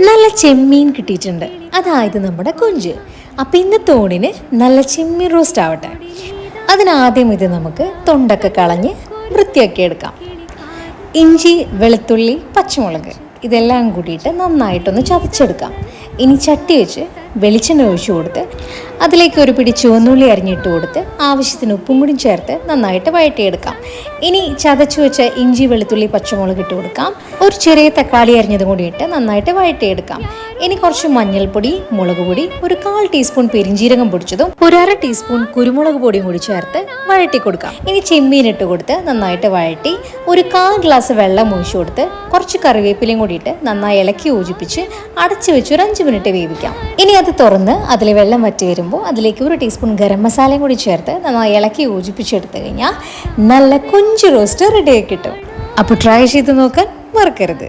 നല്ല ചെമ്മീൻ കിട്ടിയിട്ടുണ്ട്. അതായത് നമ്മുടെ കൊഞ്ച്. അപ്പം ഇന്നത്തെ ഊണിന് നല്ല ചെമ്മീൻ റോസ്റ്റ് ആവട്ടെ. അതിനാദ്യം ഇത് നമുക്ക് തൊണ്ടൊക്കെ കളഞ്ഞ് വൃത്തിയാക്കി എടുക്കാം. ഇഞ്ചി, വെളുത്തുള്ളി, പച്ചമുളക് ഇതെല്ലാം കൂടിയിട്ട് നന്നായിട്ടൊന്ന് ചതച്ചെടുക്കാം. ഇനി ചട്ടി വെച്ച് വെളിച്ചെണ്ണ ഒഴിച്ചു കൊടുത്ത് അതിലേക്ക് ഒരു പിടി ചുവന്നുള്ളി അരിഞ്ഞിട്ട് കൊടുത്ത് ആവശ്യത്തിന് ഉപ്പും കൂടി ചേർത്ത് നന്നായിട്ട് വഴറ്റിയെടുക്കാം. ഇനി ചതച്ചു വെച്ച ഇഞ്ചി, വെളുത്തുള്ളി, പച്ചമുളക് ഇട്ട് കൊടുക്കാം. ഒരു ചെറിയ തക്കാളി അരിഞ്ഞതും കൂടി ഇട്ട് നന്നായിട്ട് വഴറ്റിയെടുക്കാം. ഇനി കുറച്ച് മഞ്ഞൾപ്പൊടി, മുളക് പൊടി, ഒരു 1/4 ടീസ്പൂൺ പെരിഞ്ജീരകം പൊടിച്ചതും ഒരു 1/2 ടീസ്പൂൺ കുരുമുളക് പൊടിയും കൂടി ചേർത്ത് വഴറ്റി കൊടുക്കാം. ഇനി ചെമ്മീൻ ഇട്ട് കൊടുത്ത് നന്നായിട്ട് വഴറ്റി ഒരു 1/4 ഗ്ലാസ് വെള്ളം ഒഴിച്ചു കൊടുത്ത് കുറച്ച് കറിവേപ്പിലയും കൂടി ഇട്ട് നന്നായി ഇളക്കി യോജിപ്പിച്ച് അടച്ചു വെച്ച് ഒരു 5 മിനിറ്റ് വേവിക്കാം. ഇനി അത് തുറന്ന് അതിൽ വെള്ളം വറ്റി വരുമ്പോൾ അതിലേക്ക് 1 ടീസ്പൂൺ ഗരം മസാലയും കൂടി ചേർത്ത് നന്നായി ഇളക്കി യോജിപ്പിച്ചെടുത്ത് കഴിഞ്ഞാൽ നല്ല കൊഞ്ച് റോസ്റ്റ് റെഡിയായി കിട്ടും. അപ്പോൾ ട്രൈ ചെയ്ത് നോക്കാൻ മറക്കരുത്.